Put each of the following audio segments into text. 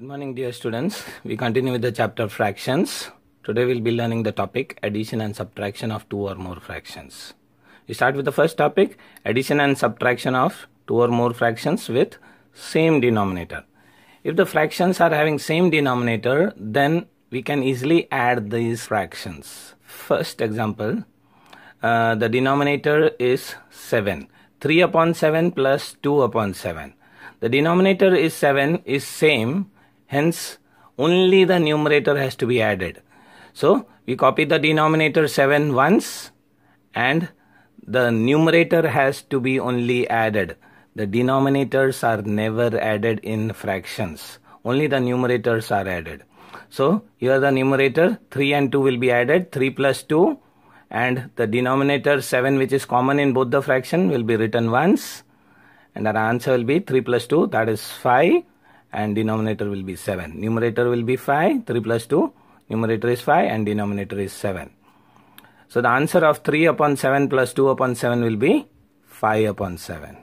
morning, dear students. We continue with the chapter fractions. Today we'll be learning the topic addition and subtraction of two or more fractions. We start with the first topic, addition and subtraction of two or more fractions with same denominator. If the fractions are having same denominator, then we can easily add these fractions. First example, the denominator is 7. 3 upon 7 plus 2 upon 7. The denominator is 7 is same, hence only the numerator has to be added. So we copy the denominator 7 once and the numerator has to be only added. The denominators are never added in fractions. Only the numerators are added. So here the numerator 3 and 2 will be added. 3 plus 2 and the denominator 7, which is common in both the fraction, will be written once. And our answer will be 3 plus 2, that is 5, and denominator will be 7. Numerator will be 5, 3 plus 2, numerator is 5 and denominator is 7. So the answer of 3 upon 7 plus 2 upon 7 will be 5 upon 7.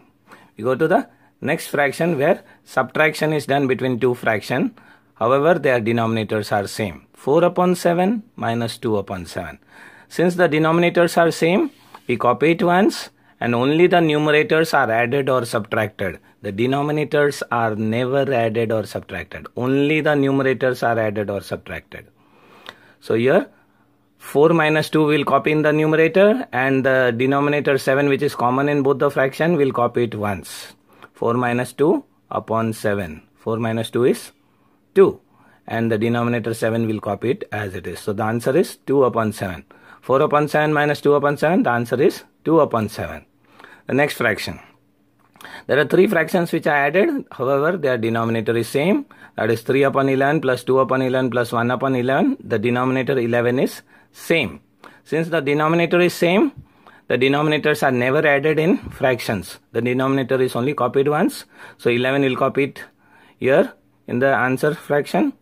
We go to the next fraction where subtraction is done between two fractions. However, their denominators are same. 4 upon 7 minus 2 upon 7. Since the denominators are same, we copy it once and only the numerators are added or subtracted. The denominators are never added or subtracted. Only the numerators are added or subtracted. So here 4 minus 2 will copy in the numerator and the denominator 7, which is common in both the fraction, will copy it once. 4 minus 2 upon 7. 4 minus 2 is 2 and the denominator 7 will copy it as it is. So the answer is 2 upon 7. 4 upon 7 minus 2 upon 7, the answer is 2 upon 7. The next fraction. There are three fractions which are added. However, their denominator is same. That is 3 upon 11 plus 2 upon 11 plus 1 upon 11. The denominator 11 is same. Since the denominator is same, the denominators are never added in fractions. The denominator is only copied once. So 11 will copy it here in the answer fraction.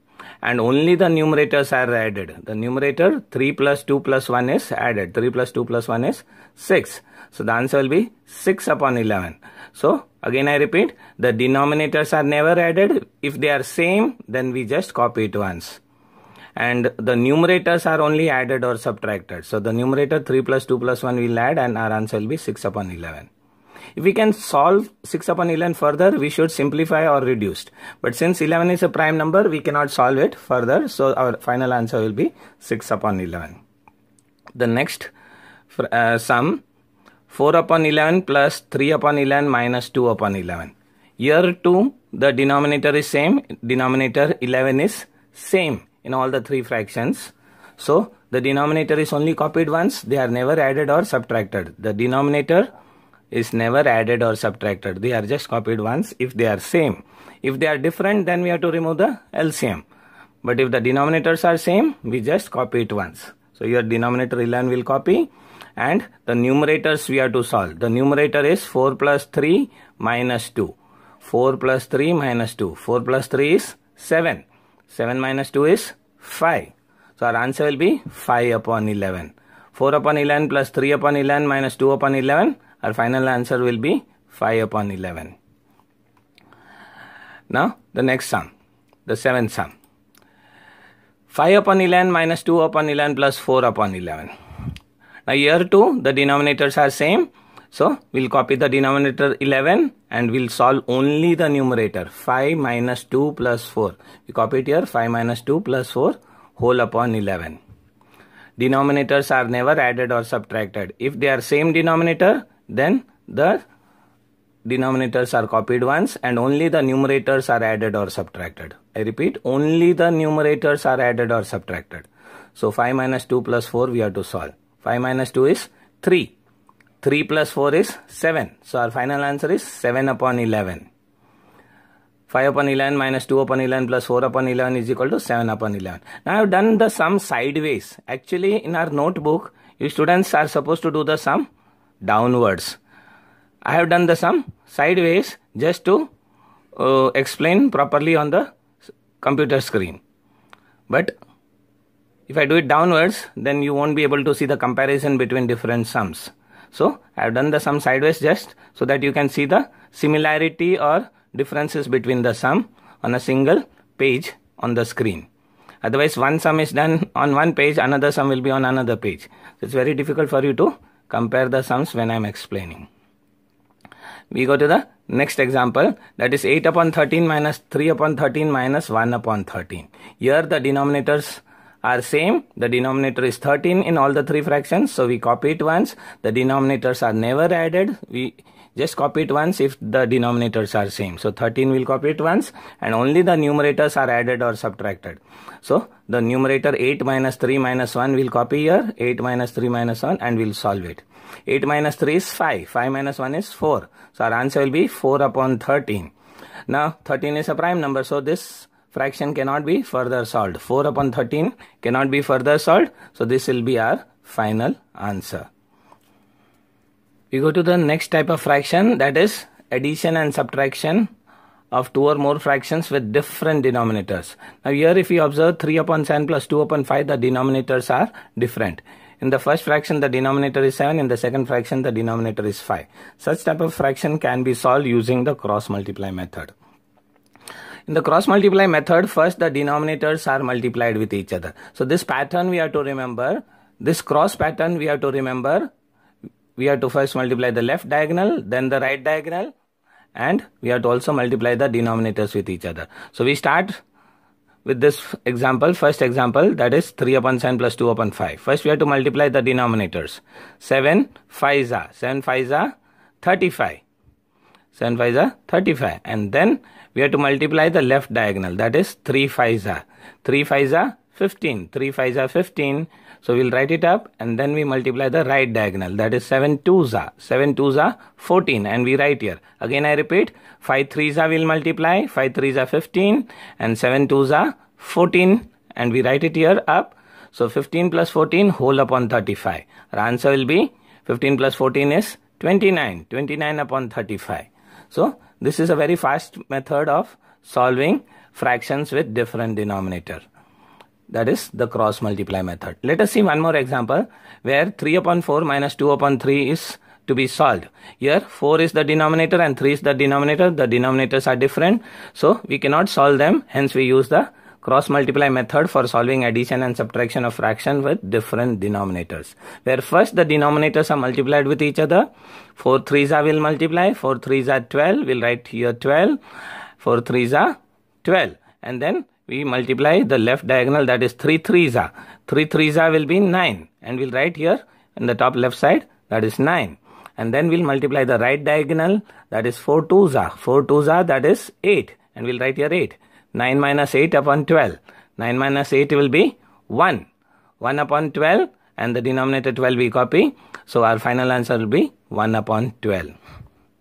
And only the numerators are added. The numerator 3 plus 2 plus 1 is added. 3 plus 2 plus 1 is 6. So the answer will be 6 upon 11. So again I repeat, the denominators are never added. If they are same, then we just copy it once. And the numerators are only added or subtracted. So the numerator 3 plus 2 plus 1 will add and our answer will be 6 upon 11. If we can solve 6 upon 11 further, we should simplify or reduce. But since 11 is a prime number, we cannot solve it further. So our final answer will be 6 upon 11. The next sum, 4 upon 11 plus 3 upon 11 minus 2 upon 11. Here too, the denominator is same. Denominator 11 is same in all the three fractions. So the denominator is only copied once. They are never added or subtracted. The denominator is never added or subtracted. They are just copied once if they are same. If they are different, then we have to remove the LCM. But if the denominators are same, we just copy it once. So your denominator 11 will copy and the numerators we have to solve. The numerator is 4 plus 3 minus 2. 4 plus 3 minus 2. 4 plus 3 is 7. 7 minus 2 is 5. So our answer will be 5 upon 11. 4 upon 11 plus 3 upon 11 minus 2 upon 11. Our final answer will be 5 upon 11. Now the next sum, the seventh sum. 5 upon 11 minus 2 upon 11 plus 4 upon 11. Now here too the denominators are same. So we'll copy the denominator 11 and we'll solve only the numerator 5 minus 2 plus 4. We copy it here 5 minus 2 plus 4 whole upon 11. Denominators are never added or subtracted. If they are same denominator, then the denominators are copied once and only the numerators are added or subtracted. I repeat, only the numerators are added or subtracted. So 5 minus 2 plus 4 we have to solve. 5 minus 2 is 3. 3 plus 4 is 7. So our final answer is 7 upon 11. 5 upon 11 minus 2 upon 11 plus 4 upon 11 is equal to 7 upon 11. Now I have done the sum sideways. Actually in our notebook, you students are supposed to do the sum downwards. I have done the sum sideways just to explain properly on the computer screen. But if I do it downwards, then you won't be able to see the comparison between different sums. So I have done the sum sideways just so that you can see the similarity or differences between the sum on a single page on the screen. Otherwise, one sum is done on one page, another sum will be on another page. So it's very difficult for you to compare the sums when I'm explaining. We go to the next example, that is 8 upon 13 minus 3 upon 13 minus 1 upon 13. Here the denominators are same. The denominator is 13 in all the three fractions. So we copy it once. The denominators are never added. We just copy it once if the denominators are same. So 13 will copy it once and only the numerators are added or subtracted. So the numerator 8 minus 3 minus 1 will copy here. 8 minus 3 minus 1 and we'll solve it. 8 minus 3 is 5. 5 minus 1 is 4. So our answer will be 4 upon 13. Now 13 is a prime number. So this fraction cannot be further solved. 4 upon 13 cannot be further solved. So this will be our final answer. We go to the next type of fraction, that is addition and subtraction of two or more fractions with different denominators. Now here if you observe 3 upon 7 plus 2 upon 5, the denominators are different. In the first fraction the denominator is 7, in the second fraction the denominator is 5. Such type of fraction can be solved using the cross multiply method. In the cross multiply method, first the denominators are multiplied with each other. So this pattern we have to remember, this cross pattern we have to remember. We have to first multiply the left diagonal, then the right diagonal, and we have to also multiply the denominators with each other. So we start with this example, first example, that is 3 upon 7 plus 2 upon 5. First we have to multiply the denominators. 7 5s are 7 5s are 35. 7 5s are 35. And then we have to multiply the left diagonal, that is 3 5s are 3 5s are 15. 3 5s are 15. So we'll write it up and then we multiply the right diagonal, that is 7 2s are 14, and we write here. Again I repeat, 5 3s are will multiply, 5 3s are 15 and 7 2s are 14, and we write it here up. So 15 plus 14 whole upon 35. Our answer will be 15 plus 14 is 29. 29 upon 35. So this is a very fast method of solving fractions with different denominator. That is the cross multiply method. Let us see one more example where 3 upon 4 minus 2 upon 3 is to be solved. Here 4 is the denominator and 3 is the denominator. The denominators are different. So we cannot solve them. Hence we use the cross multiply method for solving addition and subtraction of fractions with different denominators. Where first the denominators are multiplied with each other. 4 3s are will multiply. 4 3s are 12. We'll write here 12. 4 3s are 12. And then we multiply the left diagonal, that is 3 3s are. 3 3s are will be 9. And we'll write here in the top left side, that is 9. And then we'll multiply the right diagonal, that is 4 2s are. 4 2s are, that is 8. And we'll write here 8. 9 minus 8 upon 12. 9 minus 8 will be 1. 1 upon 12 and the denominator 12 we copy. So our final answer will be 1 upon 12.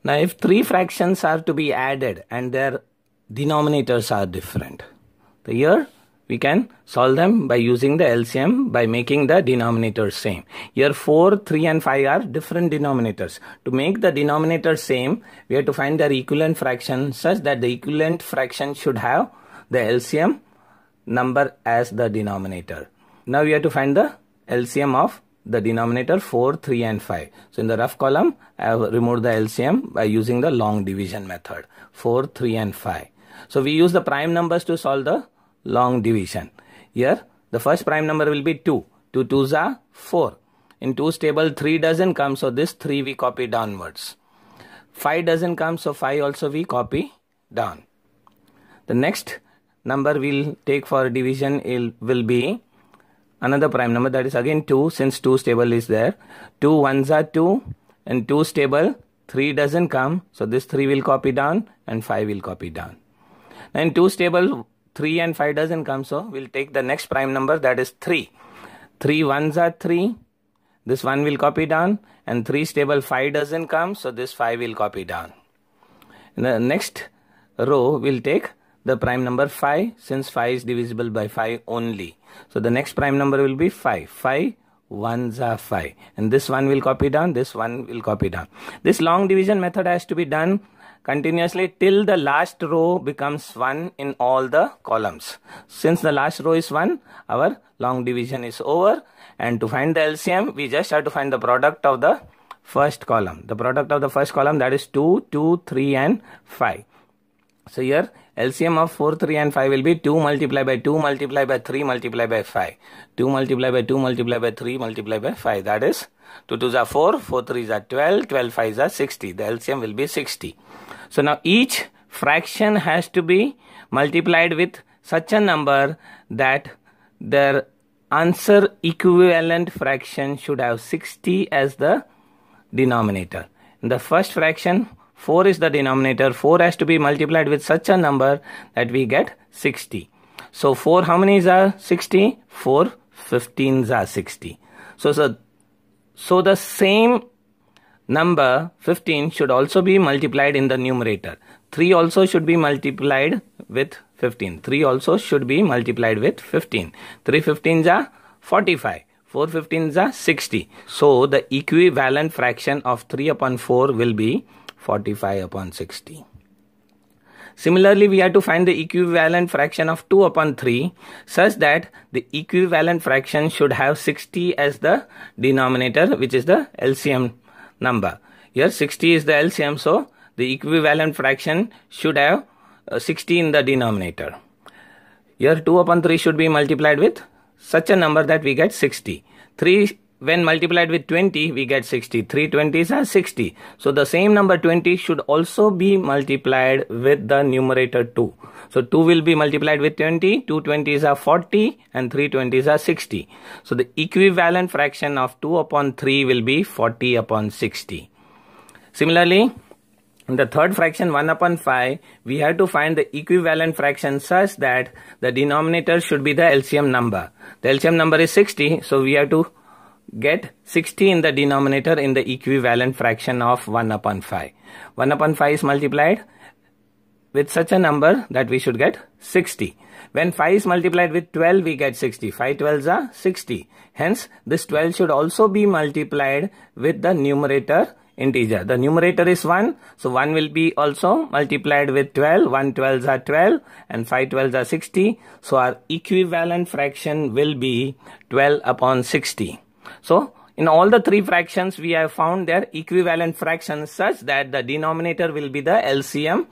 Now if three fractions are to be added and their denominators are different, so here we can solve them by using the LCM by making the denominators same. Here 4, 3 and 5 are different denominators. To make the denominator same, we have to find their equivalent fraction such that the equivalent fraction should have the LCM number as the denominator. Now we have to find the LCM of the denominator 4, 3 and 5. So in the rough column, I have removed the LCM by using the long division method. 4, 3 and 5. So we use the prime numbers to solve the long division. Here the first prime number will be 2. 2 2s are 4. In 2's table 3 doesn't come, so this 3 we copy downwards. 5 doesn't come, so 5 also we copy down. The next number we'll take for division will be another prime number, that is again 2, since 2's table is there. 2 1s are 2. In 2's table 3 doesn't come, so this 3 will copy down and 5 will copy down. Now in 2's table 3 and 5 doesn't come, so we'll take the next prime number, that is 3. 3 1s are 3. This 1 will copy down, and 3's table 5 doesn't come, so this 5 will copy down. In the next row we'll take the prime number 5, since 5 is divisible by 5 only. So the next prime number will be 5. 5 1s are 5. And this 1 will copy down, this 1 will copy down. This long division method has to be done continuously till the last row becomes 1 in all the columns. Since the last row is 1, our long division is over. And to find the LCM, we just have to find the product of the first column. The product of the first column, that is 2, 2, 3 and 5. So here LCM of 4, 3 and 5 will be 2 multiplied by 2 multiplied by 3 multiplied by 5. 2 multiplied by 2 multiplied by 3 multiplied by 5. That is 2 2s are 4, 4 3s are 12, 12 5s are 60. The LCM will be 60. So now each fraction has to be multiplied with such a number that their answer equivalent fraction should have 60 as the denominator. In the first fraction, 4 is the denominator. 4 has to be multiplied with such a number that we get 60. So 4 how many are 60? 4 15s are 60. So the same number 15 should also be multiplied in the numerator. 3 also should be multiplied with 15. 3 also should be multiplied with 15. 3 15s are 45. 4 15s are 60. So the equivalent fraction of 3 upon 4 will be 45 upon 60. Similarly, we have to find the equivalent fraction of 2 upon 3 such that the equivalent fraction should have 60 as the denominator, which is the LCM number. Here 60 is the LCM, so the equivalent fraction should have 60 in the denominator. Here 2 upon 3 should be multiplied with such a number that we get 60. 3 when multiplied with 20 we get 60. 3 20s are 60. So the same number 20 should also be multiplied with the numerator 2. So 2 will be multiplied with 20. 2 20s are 40 and 3 20s are 60. So the equivalent fraction of 2 upon 3 will be 40 upon 60. Similarly, in the third fraction 1 upon 5, we have to find the equivalent fraction such that the denominator should be the LCM number. The LCM number is 60, so we have to get 60 in the denominator in the equivalent fraction of 1 upon 5. 1 upon 5 is multiplied with such a number that we should get 60. When 5 is multiplied with 12, we get 60. 5 12s are 60. Hence, this 12 should also be multiplied with the numerator integer. The numerator is 1, so 1 will be also multiplied with 12. 1 12s are 12 and 5 12s are 60. So our equivalent fraction will be 12 upon 60. So in all the three fractions we have found their equivalent fractions such that the denominator will be the LCM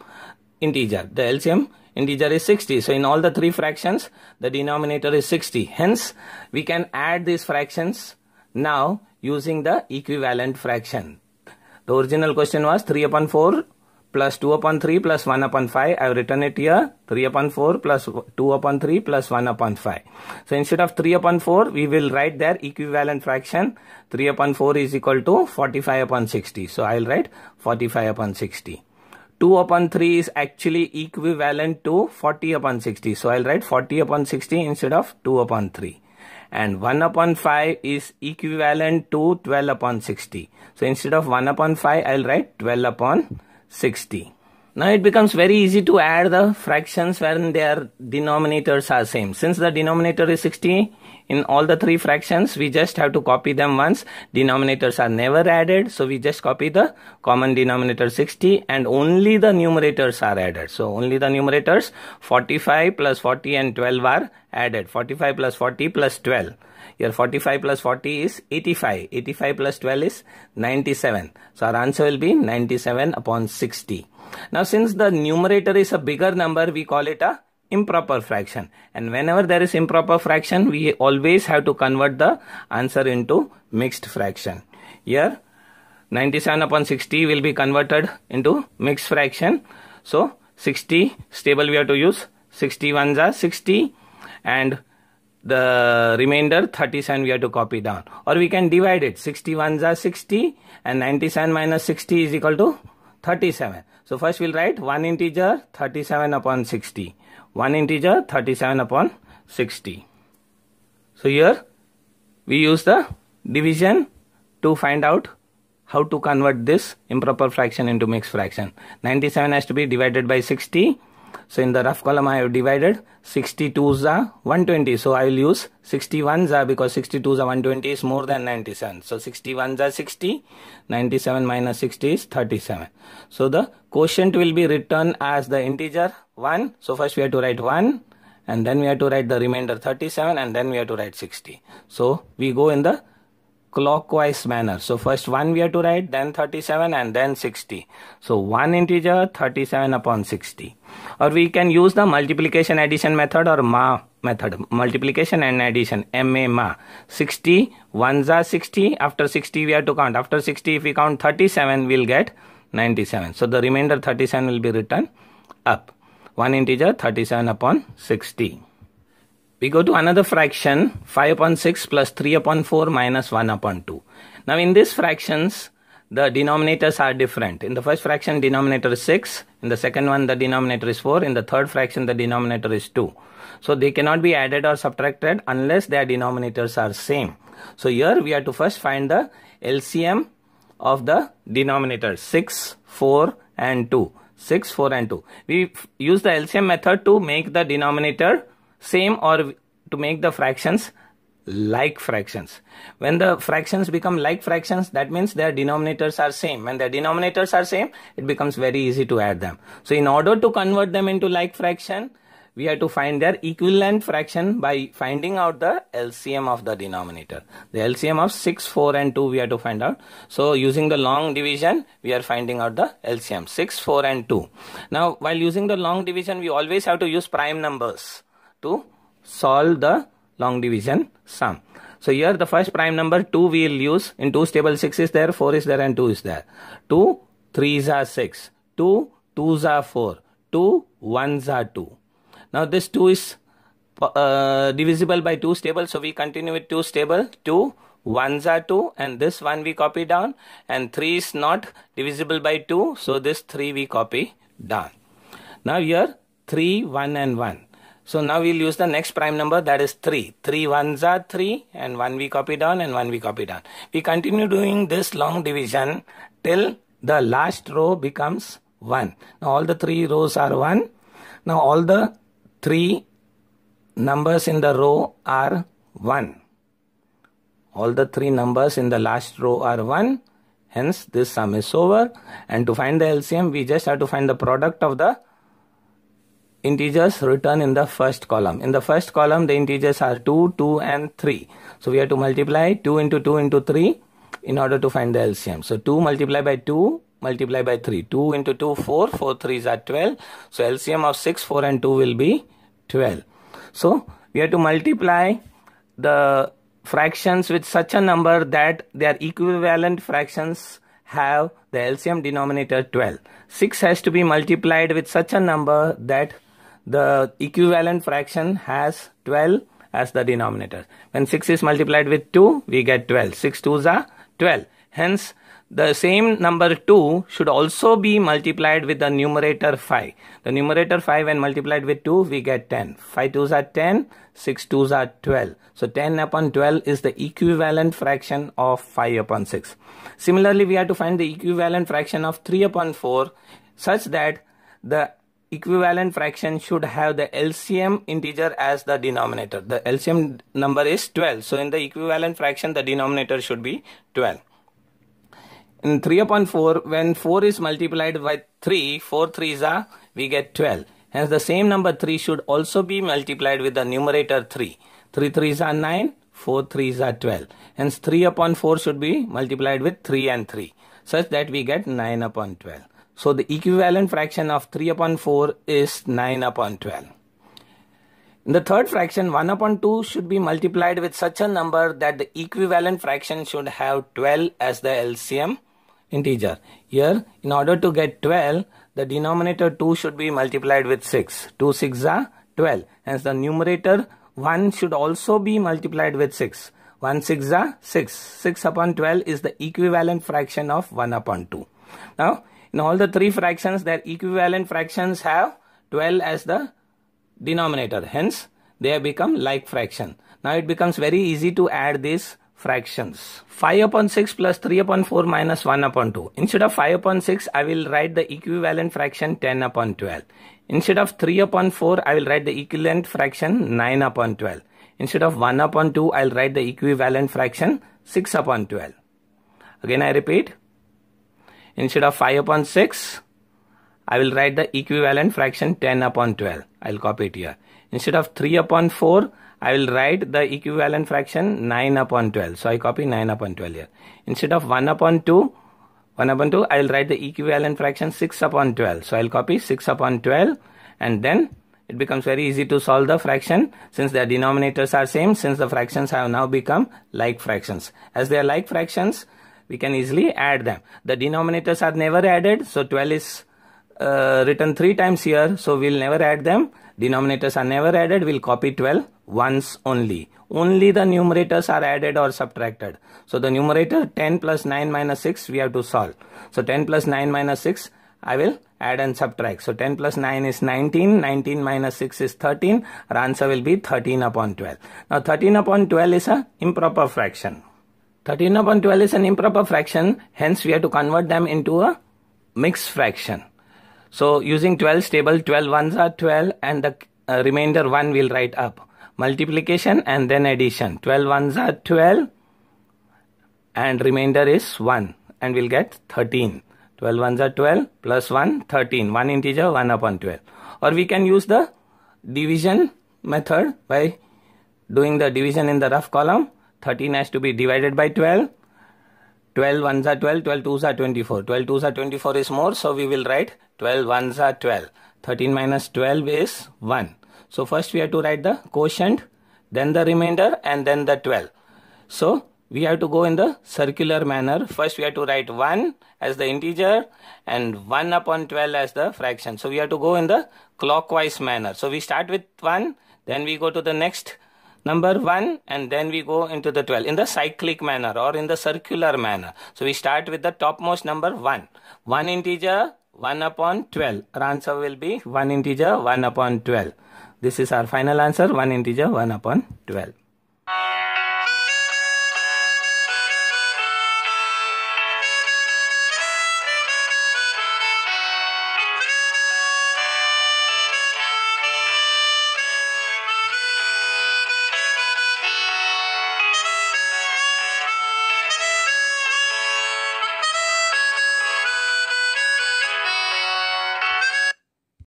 integer. The LCM integer is 60. So in all the three fractions the denominator is 60. Hence we can add these fractions now using the equivalent fraction. The original question was 3 upon 4 plus 2 upon 3 plus 1 upon 5. I have written it here. 3 upon 4 plus 2 upon 3 plus 1 upon 5. So instead of 3 upon 4, we will write their equivalent fraction. 3 upon 4 is equal to 45 upon 60. So I will write 45 upon 60. 2 upon 3 is actually equivalent to 40 upon 60. So I will write 40 upon 60 instead of 2 upon 3. And 1 upon 5 is equivalent to 12 upon 60. So instead of 1 upon 5, I will write 12 upon 60. Now it becomes very easy to add the fractions when their denominators are same. Since the denominator is 60 in all the three fractions, we just have to copy them once. Denominators are never added, so we just copy the common denominator 60 and only the numerators are added. So only the numerators 45 plus 40 and 12 are added. 45 plus 40 plus 12. Here 45 plus 40 is 85. 85 plus 12 is 97. So our answer will be 97 upon 60. Now since the numerator is a bigger number, we call it a improper fraction. And whenever there is improper fraction, we always have to convert the answer into mixed fraction. Here 97 upon 60 will be converted into mixed fraction. So 60 stable we have to use. 61s are 60 and the remainder 37 we have to copy down, or we can divide it. 61s are 60 and 97 minus 60 is equal to 37. So first we'll write one integer 37 upon 60. One integer 37 upon 60. So here we use the division to find out how to convert this improper fraction into mixed fraction. 97 has to be divided by 60. So in the rough column I have divided. 62s are 120. So I will use 61s are because 62s are 120 is more than 97. So 61s are 60. 97 minus 60 is 37. So the quotient will be written as the integer 1. So first we have to write 1 and then we have to write the remainder 37 and then we have to write 60. So we go in the clockwise manner. So first 1 we have to write, then 37 and then 60. So 1 integer 37 upon 60. Or we can use the multiplication addition method or MA method. Multiplication and addition, MA. 60, 1s are 60. After 60 we have to count. After 60 if we count 37 we'll get 97. So the remainder 37 will be written up. 1 integer 37 upon 60. We go to another fraction, 5 upon 6 plus 3 upon 4 minus 1 upon 2. Now in these fractions, the denominators are different. In the first fraction, denominator is 6. In the second one, the denominator is 4. In the third fraction, the denominator is 2. So they cannot be added or subtracted unless their denominators are same. So here we have to first find the LCM of the denominator, 6, 4 and 2. 6, 4 and 2. We use the LCM method to make the denominator same or to make the fractions like fractions. When the fractions become like fractions, that means their denominators are same. When their denominators are same, it becomes very easy to add them. So in order to convert them into like fraction, we have to find their equivalent fraction by finding out the LCM of the denominator. The LCM of 6, 4 and 2 we have to find out. So using the long division, we are finding out the LCM, 6, 4 and 2. Now while using the long division, we always have to use prime numbers to solve the long division sum. So here the first prime number 2 we will use. In 2's table 6 is there, 4 is there and 2 is there. 2 3s are 6, 2 2s are 4, 2 1s are 2. Now this 2 is divisible by 2's table, so we continue with 2's table. 2 1s are 2 and this 1 we copy down, and 3 is not divisible by 2, so this 3 we copy down. Now here 3, 1 and 1. So now we'll use the next prime number, that is 3. 3 1s are 3 and 1 we copy down and 1 we copy down. We continue doing this long division till the last row becomes 1. Now all the 3 rows are 1. Now all the 3 numbers in the row are 1. All the 3 numbers in the last row are 1. Hence this sum is over. And to find the LCM, we just have to find the product of the integers written in the first column. In the first column, the integers are 2, 2 and 3. So we have to multiply 2 into 2 into 3 in order to find the LCM. So 2 multiplied by 2 multiplied by 3. 2 into 2, 4. 4 3s are 12. So LCM of 6, 4 and 2 will be 12. So we have to multiply the fractions with such a number that their equivalent fractions have the LCM denominator 12. 6 has to be multiplied with such a number that the equivalent fraction has 12 as the denominator. When 6 is multiplied with 2, we get 12. 6 2s are 12. Hence, the same number 2 should also be multiplied with the numerator 5. The numerator 5 when multiplied with 2, we get 10. 5 2s are 10, 6 2s are 12. So 10 upon 12 is the equivalent fraction of 5 upon 6. Similarly, we have to find the equivalent fraction of 3 upon 4 such that the equivalent fraction should have the LCM integer as the denominator. The LCM number is 12. So in the equivalent fraction, the denominator should be 12. In 3 upon 4, when 4 is multiplied by 3, 4 3s are, we get 12. Hence the same number 3 should also be multiplied with the numerator 3. 3 3s are 9, 4 3s are 12. Hence 3 upon 4 should be multiplied with 3 and 3 such that we get 9 upon 12. So the equivalent fraction of 3 upon 4 is 9 upon 12. In the third fraction, 1 upon 2 should be multiplied with such a number that the equivalent fraction should have 12 as the LCM integer. Here, in order to get 12, the denominator 2 should be multiplied with 6. 2 6s are 12. Hence the numerator 1 should also be multiplied with 6. 1 6s are 6. 6 upon 12 is the equivalent fraction of 1 upon 2. Now, in all the 3 fractions, their equivalent fractions have 12 as the denominator. Hence, they have become like fraction. Now, it becomes very easy to add these fractions. 5 upon 6 plus 3 upon 4 minus 1 upon 2. Instead of 5 upon 6, I will write the equivalent fraction 10 upon 12. Instead of 3 upon 4, I will write the equivalent fraction 9 upon 12. Instead of 1 upon 2, I will write the equivalent fraction 6 upon 12. Again, I repeat. Instead of 5 upon 6, I will write the equivalent fraction 10 upon 12. I will copy it here. Instead of 3 upon 4, I will write the equivalent fraction 9 upon 12. So I copy 9 upon 12 here. Instead of 1 upon 2, I will write the equivalent fraction 6 upon 12. So I'll copy 6 upon 12, and then it becomes very easy to solve the fraction since their denominators are same, since the fractions have now become like fractions. As they are like fractions, we can easily add them. The denominators are never added, so 12 is written 3 times here, so we'll never add them. Denominators are never added, we'll copy 12 once only. Only the numerators are added or subtracted. So the numerator 10 plus 9 minus 6 we have to solve. So 10 plus 9 minus 6 I will add and subtract. So 10 plus 9 is 19, 19 minus 6 is 13. Our answer will be 13 upon 12. Now 13 upon 12 is an improper fraction. 13 upon 12 is an improper fraction, hence we have to convert them into a mixed fraction. So using 12's table, 12 ones are 12 and the remainder 1 will write up. Multiplication and then addition. 12 ones are 12 and remainder is 1 and we'll get 13. 12 ones are 12 plus 1, 13. 1 integer, 1 upon 12. Or we can use the division method by doing the division in the rough column. 13 has to be divided by 12. 12 ones are 12, 12 twos are 24. 12 twos are 24 is more, so we will write 12 ones are 12. 13 minus 12 is 1. So first we have to write the quotient, then the remainder and then the 12. So we have to go in the circular manner. First we have to write 1 as the integer and 1 upon 12 as the fraction. So we have to go in the clockwise manner. So we start with 1, then we go to the next number 1 and then we go into the 12 in the cyclic manner or in the circular manner. So we start with the topmost number 1. 1 integer 1 upon 12. Our answer will be 1 integer 1 upon 12. This is our final answer, 1 integer 1 upon 12.